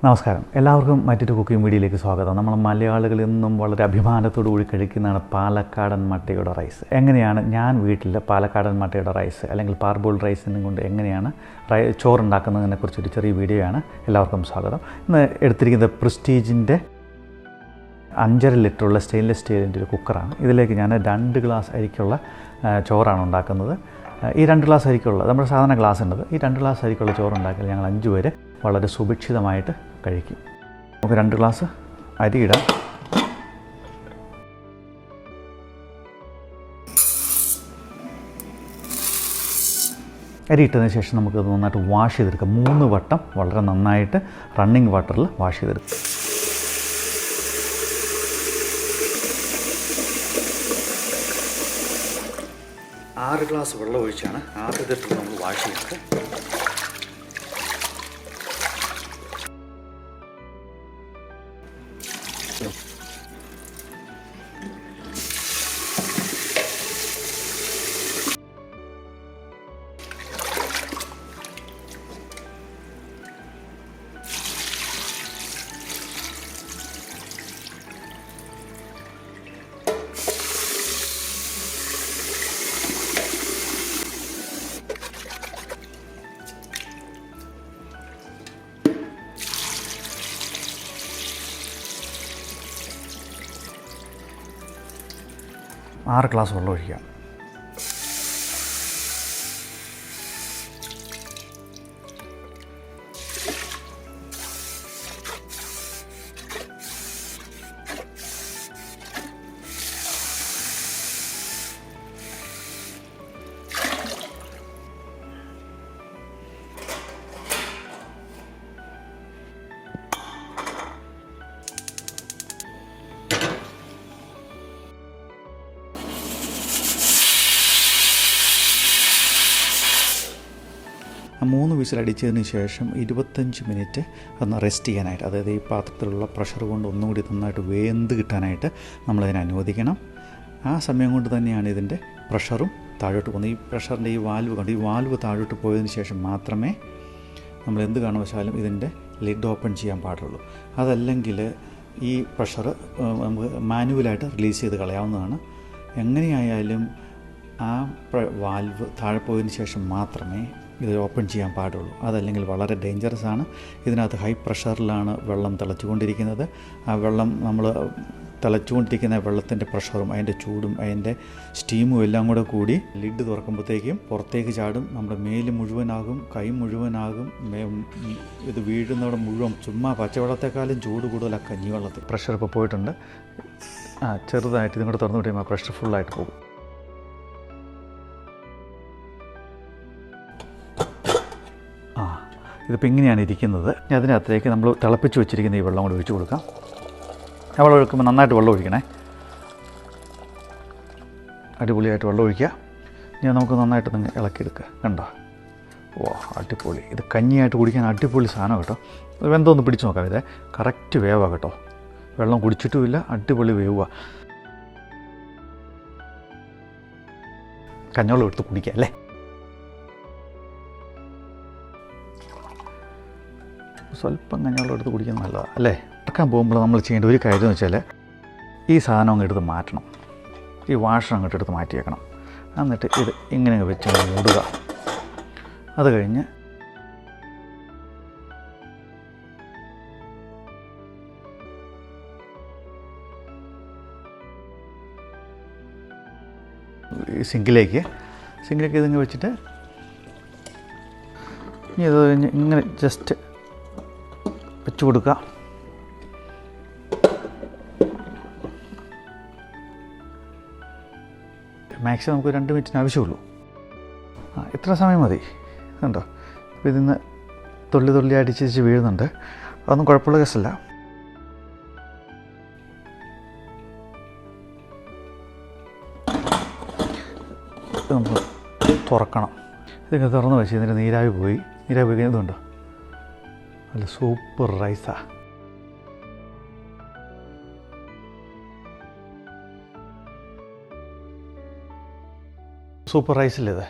നമസ്കാരം, എല്ലാവർക്കും മറ്റൊരു കുക്കിംഗ് വീഡിയോയിലേക്ക് സ്വാഗതം. നമ്മൾ മലയാളികൾ എന്നും വളരെ അഭിമാനത്തോടു കൂടി കഴിക്കുന്നതാണ് പാലക്കാടൻ മട്ടയുടെ റൈസ്. എങ്ങനെയാണ് ഞാൻ വീട്ടിൽ പാലക്കാടൻ മട്ടയുടെ റൈസ് അല്ലെങ്കിൽ പാർബോൾ റൈസിനും കൊണ്ട് എങ്ങനെയാണ് ചോറുണ്ടാക്കുന്നതിനെ കുറിച്ചൊരു ചെറിയ വീഡിയോ ആണ്. എല്ലാവർക്കും സ്വാഗതം. ഇന്ന് എടുത്തിരിക്കുന്നത് പ്രസ്റ്റീജിൻ്റെ 5.5 ലിറ്ററുള്ള സ്റ്റെയിൻലെസ് സ്റ്റീലിൻ്റെ ഒരു കുക്കറാണ്. ഇതിലേക്ക് ഞാൻ 2 ഗ്ലാസ് അരിക്കുള്ള ചോറാണ് ഉണ്ടാക്കുന്നത്. ഈ 2 ഗ്ലാസ് അരിക്കുള്ള നമ്മുടെ സാധാരണ ഗ്ലാസ് ഉണ്ടത്. ഈ 2 ഗ്ലാസ് അരിക്കുള്ള ചോറുണ്ടാക്കിയാൽ ഞങ്ങൾ 5 പേര് വളരെ സുഭിക്ഷിതമായിട്ട് കഴിക്കും. നമുക്ക് 2 ഗ്ലാസ് അരി ഇടാം. അരി ഇട്ടതിന് ശേഷം നമുക്കത് നന്നായിട്ട് വാഷ് ചെയ്തെടുക്കാം. 3 വട്ടം വളരെ നന്നായിട്ട് റണ്ണിങ് വാട്ടറിൽ വാഷ് ചെയ്തെടുക്കാം. ആറ് ഗ്ലാസ് വെള്ളം ഒഴിച്ചാണ് ആദ്യത്തെ ട്രിപ്പ് നമ്മൾ വാഷ് ചെയ്തത്. ആറ് ഗ്ലാസ് വെള്ളം ഒഴിക്കാം. ആ 3 വിസിലടിച്ചതിന് ശേഷം 25 മിനിറ്റ് ഒന്ന് റെസ്റ്റ് ചെയ്യാനായിട്ട്, അതായത് ഈ പാത്രത്തിലുള്ള പ്രഷർ കൊണ്ട് ഒന്നുകൂടി നന്നായിട്ട് വേന്ത് കിട്ടാനായിട്ട് നമ്മളതിനെ അനുവദിക്കണം. ആ സമയം കൊണ്ട് തന്നെയാണ് ഇതിൻ്റെ പ്രഷറും താഴോട്ട് പോകുന്നത്. ഈ പ്രഷറിൻ്റെ ഈ വാൽവ് താഴോട്ട് പോയതിന് ശേഷം മാത്രമേ നമ്മൾ എന്ത് കാരണവശാലും ഇതിൻ്റെ ലിഡ് ഓപ്പൺ ചെയ്യാൻ പാടുള്ളൂ. അതല്ലെങ്കിൽ ഈ പ്രഷർ നമുക്ക് മാനുവലായിട്ട് റിലീസ് ചെയ്ത് കളയാവുന്നതാണ്. എങ്ങനെയായാലും ആ വാൽവ് താഴെ പോയതിന് ശേഷം മാത്രമേ ഇത് ഓപ്പൺ ചെയ്യാൻ പാടുള്ളൂ. അതല്ലെങ്കിൽ വളരെ ഡേഞ്ചറസ് ആണ്. ഇതിനകത്ത് ഹൈ പ്രഷറിലാണ് വെള്ളം തിളച്ചുകൊണ്ടിരിക്കുന്നത്. ആ വെള്ളം നമ്മൾ തിളച്ചുകൊണ്ടിരിക്കുന്ന വെള്ളത്തിൻ്റെ പ്രഷറും അതിൻ്റെ ചൂടും അതിൻ്റെ സ്റ്റീമും എല്ലാം കൂടി ലിഡ് തുറക്കുമ്പോഴത്തേക്കും പുറത്തേക്ക് ചാടും. നമ്മുടെ മേല് മുഴുവനാകും, കൈ മുഴുവനാകും. ഇത് വീഴുന്നവിടെ മുഴുവൻ ചുമ്മാ പച്ചവെള്ളത്തെക്കാളും ചൂട് കൂടുതലാണ് കഞ്ഞിവെള്ളത്തിൽ. പ്രഷർ ഇപ്പോൾ പോയിട്ടുണ്ട്. ചെറുതായിട്ട് ഇതും കൂടെ തുറന്നു വിട്ടുമ്പോൾ പ്രഷർ ഫുള്ളായിട്ട് പോകും. ഇതിപ്പോൾ ഇങ്ങനെയാണ് ഇരിക്കുന്നത്. ഇനി അതിനകത്തേക്ക് നമ്മൾ തിളപ്പിച്ച് വെച്ചിരിക്കുന്ന ഈ വെള്ളം കൂടി ഒഴിച്ച് കൊടുക്കാം. ആ വെള്ളം ഒഴിക്കുമ്പോൾ നന്നായിട്ട് വെള്ളം ഒഴിക്കണേ. അടിപൊളിയായിട്ട് വെള്ളം ഒഴിക്കുക. ഇനി നമുക്ക് നന്നായിട്ട് നിങ്ങൾ ഇളക്കിയെടുക്കുക. കണ്ടോ? ഓ, അടിപൊളി. ഇത് കഞ്ഞിയായിട്ട് കുടിക്കാൻ അടിപൊളി സാധനം കേട്ടോ. ഇത് വെന്തോന്ന് പിടിച്ച് നോക്കാം. ഇത് കറക്റ്റ് വേവാണ് കേട്ടോ. വെള്ളം കുടിച്ചിട്ടുമില്ല, അടിപൊളി വേവുക. കഞ്ഞവെള്ളം എടുത്ത് കുടിക്കുക അല്ലേ. സ്വല്പം കഞ്ഞവെള്ളം എടുത്ത് കുടിക്കുന്നത് നല്ലതാണ് അല്ലേ. ഇറക്കാൻ പോകുമ്പോൾ നമ്മൾ ചെയ്യേണ്ട ഒരു കാര്യം എന്ന് വെച്ചാൽ ഈ സാധനം അങ്ങ് എടുത്ത് മാറ്റണം. ഈ വാഷർ അങ്ങോട്ട് എടുത്ത് മാറ്റിയേക്കണം. എന്നിട്ട് ഇത് ഇങ്ങനെ വെച്ച് മൂടുക. അത് കഴിഞ്ഞ് സിങ്കിലേക്ക് ഇതിങ്ങ് വെച്ചിട്ട് ഇനി ഇത് കഴിഞ്ഞ് ഇങ്ങനെ ജസ്റ്റ് വെച്ച് കൊടുക്കുക. മാക്സിമം നമുക്ക് 2 മിനിറ്റിന് ആവശ്യമുള്ളൂ. ഇത്ര സമയം മതി. കണ്ടോ? അപ്പോൾ ഇതിന്ന് തുള്ളി അടിച്ച് വീഴുന്നുണ്ട്. അതൊന്നും കുഴപ്പമുള്ള കേസല്ല. നമുക്ക് തുറക്കണം. ഇതിങ്ങനെ തുറന്ന് വെച്ച് ഇതിൻ്റെ നീരാവി പോയി കഴിഞ്ഞതുണ്ടോ? നല്ല സൂപ്പർ റൈസാണ്. സൂപ്പർ റൈസിലിത്